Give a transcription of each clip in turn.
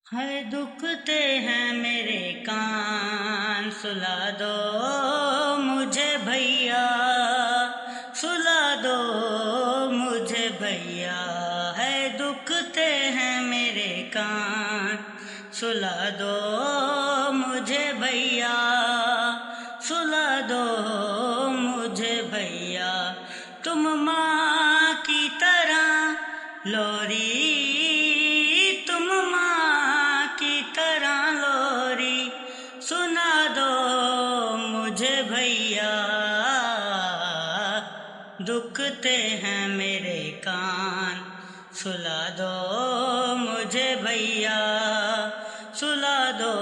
है दुखते हैं मेरे कान, सुला दो मुझे भैया, सुला दो मुझे भैया। है दुखते हैं मेरे कान, सुला दो मुझे भैया, सुला दो मुझे भैया। तुम माँ की तरह लोरी, तुम माँ की तरह लोरी सुना दो मुझे भैया। दुखते हैं मेरे कान, सुला दो मुझे भैया, सुला दो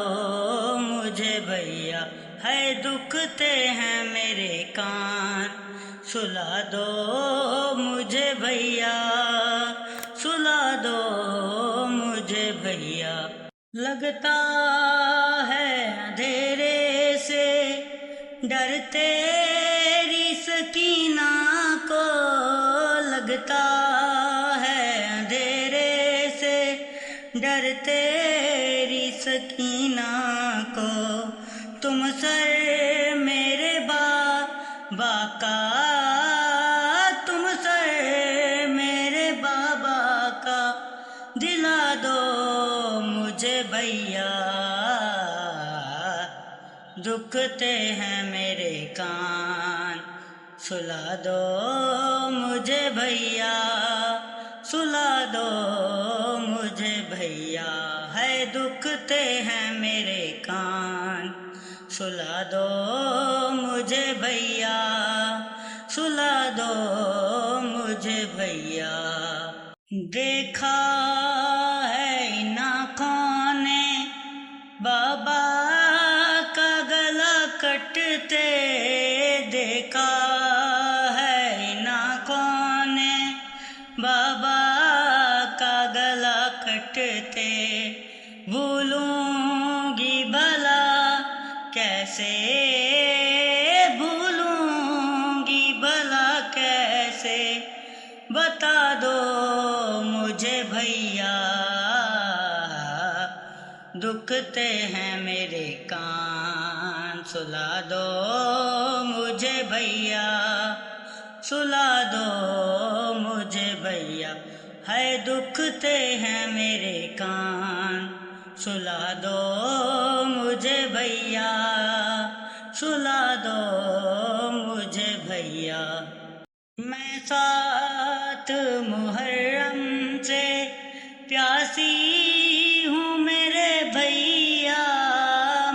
मुझे भैया। है दुखते हैं मेरे कान, सुला दो मुझे भैया, सुला दो मुझे भैया। लगता है अंधेरे से डर तेरी सकीना को, लगता है अंधेरे से डर तेरी सकीना को। तुम सर मेरे बाबा का, तुम सर मेरे बाबा का दिला दो मुझे भैया। दुखते हैं मेरे कान, सुला दो मुझे भैया, सुला दो मुझे भैया। है दुखते हैं मेरे कान, सुला दो मुझे भैया, सुला दो मुझे भैया। देखा है इन आँखों ने बाबा का गला कटते, देखा है इन आँखों ने बाबा का गला कटते। भूलूंगी भला कैसे, भूलूंगी भला कैसे, बता दो मुझे भैया। दुखते हैं मेरे कान, सुला दो मुझे भैया, सुला दो मुझे भैया। है दुखते हैं मेरे कान, सुला दो मुझे भैया, सुला दो मुझे भैया। मैं 7 मुहर्रम से प्यासी हूँ मेरे भैया,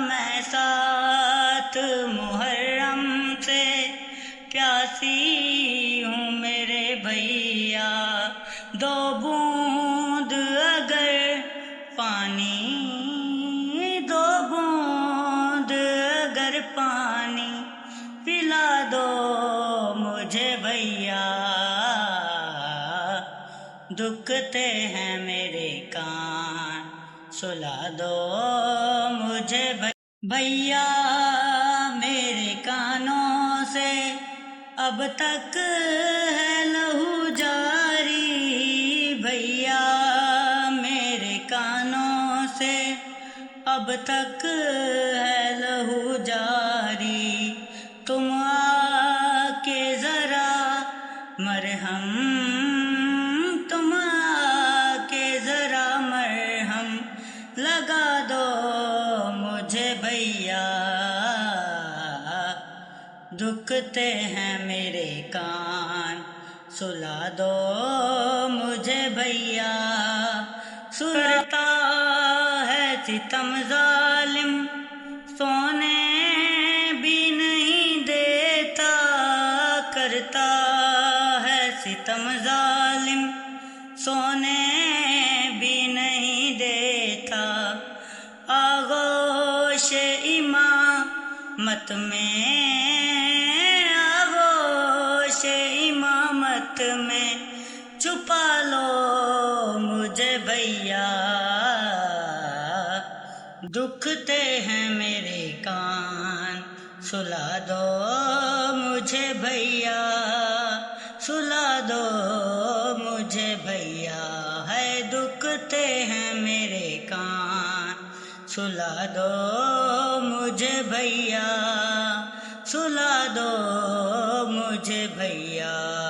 मैं 7 मुहर्रम से प्यासी हूँ मेरे भैया। 2 बूंद अगर पानी, 2 बूंद अगर पानी पिला दो मुझे भैया। दुखते हैं मेरे कान, सुला दो मुझे भैया। मेरे कानों से अब तक है लहू जारी, भैया मेरे कानों से अब तक है लहू जारी। तुम आके जरा मरहम, तुम आके जरा मरहम लगा दो मुझे भैया। दुखते हैं मेरे कान, सुला दो मुझे भैया। सुरता है सितम जालिम, सोने भी नहीं देता, करता है सितम जालिम, सोने भी नहीं देता। आगोश इमामत में, आगोश इमामत में छुपा लो मुझे भैया। दुखते हैं मेरे कान, सुला दो मुझे भैया, सुला दो मुझे भैया, है दुखते हैं मेरे कान, सुला दो मुझे भैया, सुला दो मुझे भैया।